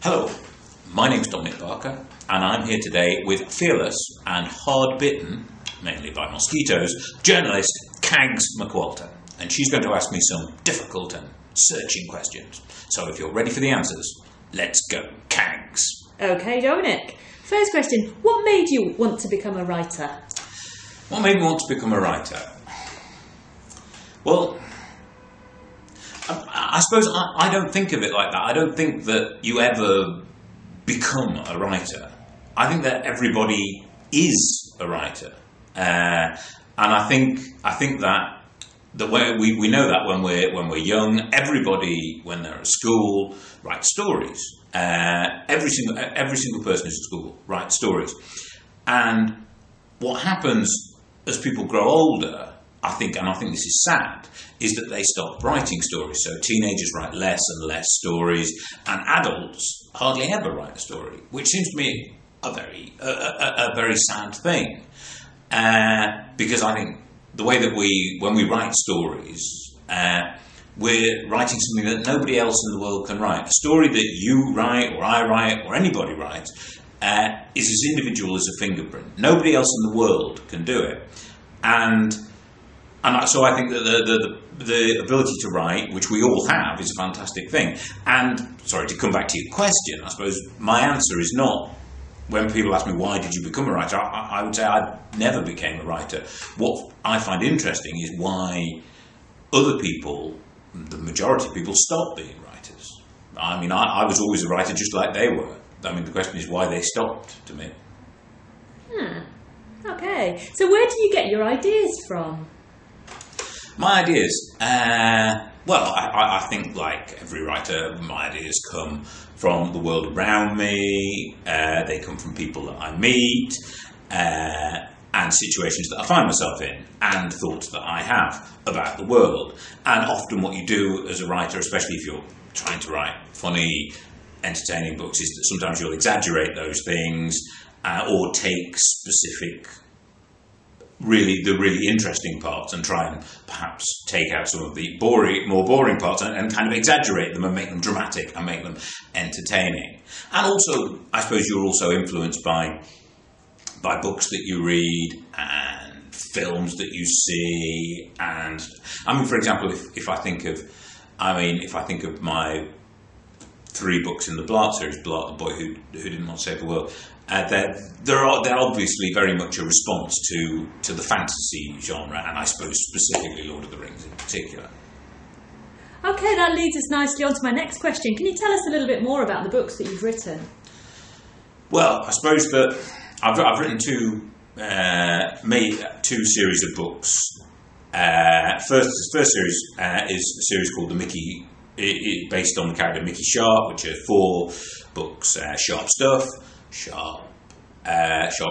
Hello, my name's Dominic Barker, and I'm here today with fearless and hard-bitten, mainly by mosquitoes, journalist Cags McWalter. And she's going to ask me some difficult and searching questions. So if you're ready for the answers, let's go, Cags. Okay, Dominic. First question, what made you want to become a writer? What made me want to become a writer? Well, I suppose I don't think of it like that. I don't think that you ever become a writer. I think that everybody is a writer, and I think that the way we know that when we're young, everybody when they're at school writes stories. Every single person who's at school writes stories, and what happens as people grow older, I think this is sad, is that they stop writing stories. So teenagers write less and less stories, and adults hardly ever write a story, which seems to me a very sad thing. Because I think the way that when we write stories, we're writing something that nobody else in the world can write. A story that you write, or I write, or anybody writes, is as individual as a fingerprint. Nobody else in the world can do it. And so I think that the ability to write, which we all have, is a fantastic thing. And, sorry, to come back to your question, I suppose my answer is not, when people ask me, why did you become a writer? I would say I never became a writer. What I find interesting is why other people, the majority of people, stop being writers. I mean, I was always a writer just like they were. I mean, the question is why they stopped, to me. Okay. So where do you get your ideas from? My ideas? Well, I think, like every writer, my ideas come from the world around me. They come from people that I meet, and situations that I find myself in, and thoughts that I have about the world. And often what you do as a writer, especially if you're trying to write funny, entertaining books, is that sometimes you'll exaggerate those things, or take specific the really interesting parts and try and perhaps take out some of the more boring parts and kind of exaggerate them and make them dramatic and make them entertaining. And also, I suppose you're also influenced by books that you read and films that you see. And I mean, for example, if I think of my 3 books in the Blart series, Blart, the boy who didn't want to save the world, they're obviously very much a response to the fantasy genre, and I suppose specifically Lord of the Rings in particular. Okay, that leads us nicely on to my next question. Can you tell us a little bit more about the books that you've written? Well, I suppose that I've written two series of books. First series is a series called based on the character Mickey Sharp, which are 4 books: Sharp Stuff, Sharp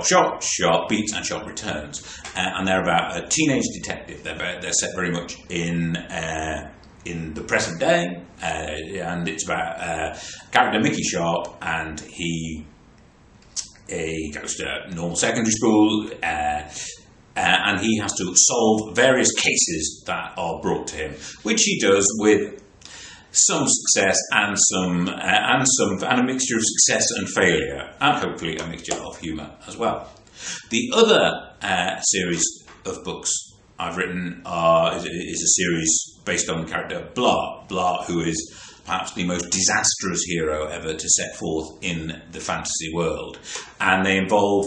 Shot, Sharp Beats, and Sharp Returns, and they're about a teenage detective. They're set very much in the present day, and it's about character Mickey Sharp, and he goes to normal secondary school, and he has to solve various cases that are brought to him, which he does with some success and a mixture of success and failure, and hopefully a mixture of humour as well. The other series of books I've written is a series based on the character Blart, who is perhaps the most disastrous hero ever to set forth in the fantasy world, and they involve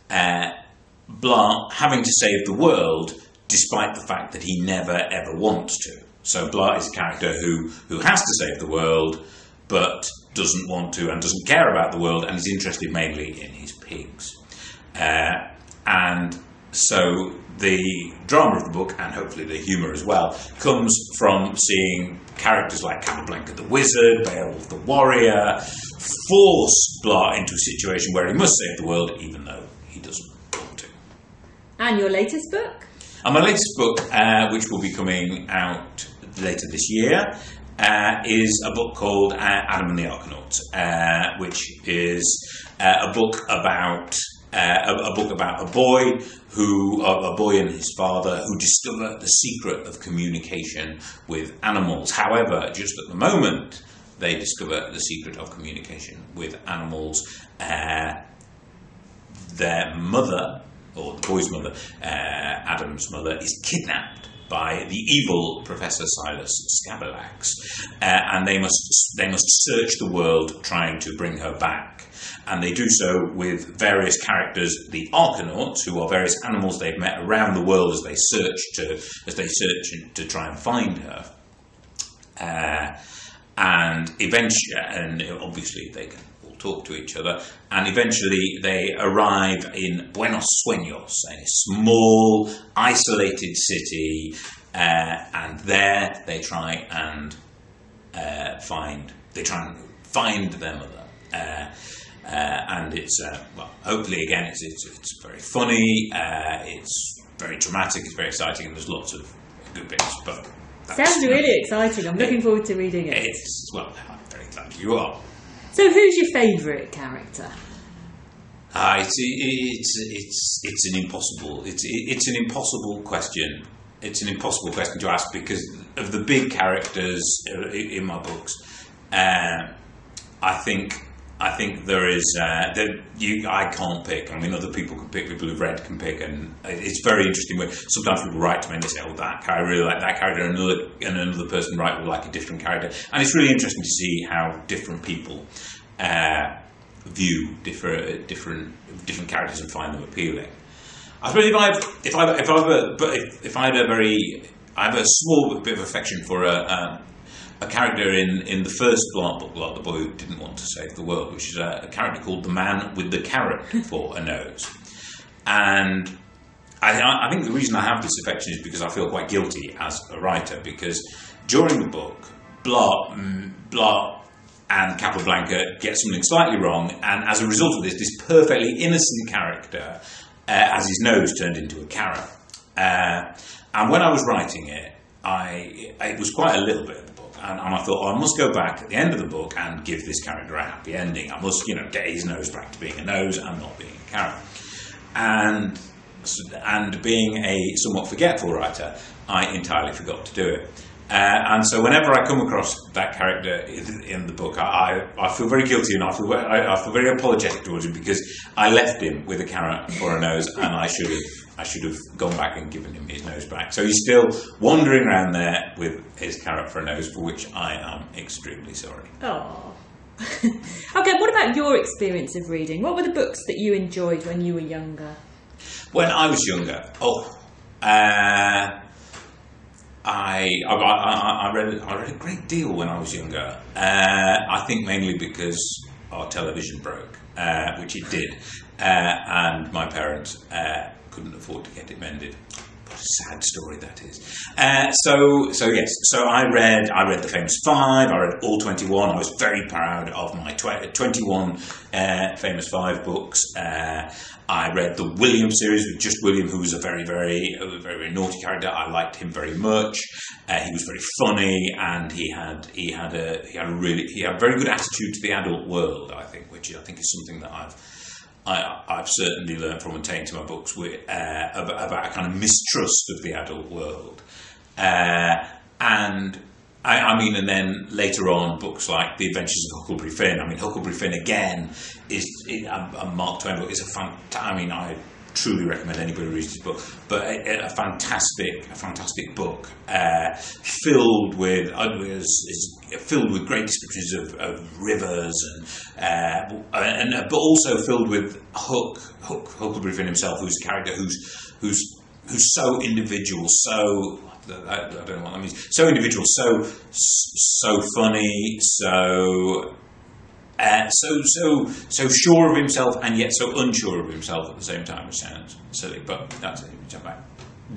Blart having to save the world despite the fact that he never ever wants to. So Blart is a character who has to save the world, but doesn't want to and doesn't care about the world, and is interested mainly in his pigs. And so the drama of the book, and hopefully the humour as well, comes from seeing characters like Capablanca the Wizard, Beowulf the Warrior, force Blart into a situation where he must save the world, even though he doesn't want to. And your latest book? And my latest book, which will be coming out later this year, is a book called Adam and the Arkanauts, which is a book about a boy and his father who discover the secret of communication with animals. However, just at the moment, they discover the secret of communication with animals. Their mother, or the boy's mother, Adam's mother, is kidnapped by the evil Professor Silas Scabilax, and they must search the world trying to bring her back. And they do so with various characters, the Arcanauts, who are various animals they've met around the world as they search to try and find her. And eventually, and obviously they can all talk to each other, and eventually they arrive in Buenos Sueños, a small, isolated city, and there they try and find their mother. And it's well, hopefully again it's very funny, it's very dramatic, it's very exciting, and there's lots of good bits. But sounds really exciting. I'm looking forward to reading it. It's, well, I'm very glad you are. So, who's your favourite character? It's an impossible question. It's an impossible question to ask because of the big characters in my books. I think there is I can't pick. I mean, other people can pick. People who've read can pick, and it's very interesting. When sometimes people write to me and they say, "Oh, I really like that character," and another person will like a different character, and it's really interesting to see how different people view different characters and find them appealing. I suppose I have a small bit of affection for a character in the first Blanc book, like The Boy Who Didn't Want to Save the World, which is a character called the Man with the Carrot for a Nose. And I think the reason I have this affection is because I feel quite guilty as a writer, because during the book, Blanc and Capablanca get something slightly wrong, and as a result of this perfectly innocent character has his nose turned into a carrot. And when I was writing it, it was quite a little bit of the book. And I thought, I must go back at the end of the book and give this character a happy ending. I must, get his nose back to being a nose and not being a carrot. And being a somewhat forgetful writer, I entirely forgot to do it. And so whenever I come across that character in the book, I feel very guilty, and I feel very apologetic towards him, because I left him with a carrot for a nose, and I should have gone back and given him his nose back. So he's still wandering around there with his carrot for a nose, for which I am extremely sorry. Oh. Okay, what about your experience of reading? What were the books that you enjoyed when you were younger? When I was younger, I read a great deal when I was younger. I think mainly because our television broke, which it did, and my parents couldn't afford to get it mended. What a sad story that is. So yes. So I read The Famous Five. I read all 21. I was very proud of my 21 Famous Five books. I read the William series with just William, who was a very, very naughty character. I liked him very much. He was very funny, and he had a very good attitude to the adult world, I think, which I think is something that I've certainly learned from and taken to my books about a kind of mistrust of the adult world. And then later on, books like The Adventures of Huckleberry Finn. I mean, Huckleberry Finn again is a Mark Twain book. It's a I truly recommend anybody reads this book. But a fantastic book, filled with great descriptions of rivers but also filled with Huckleberry Finn himself, who's a character who's so individual, so. I don't know what that means. So individual, so funny, so sure of himself, and yet so unsure of himself at the same time, which sounds silly, but that's it.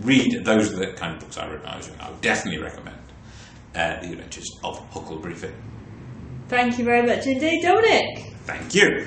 Read, those are the kind of books I read when I was young. I would definitely recommend The Adventures of Huckleberry Finn. Thank you very much indeed, Dominic. Thank you.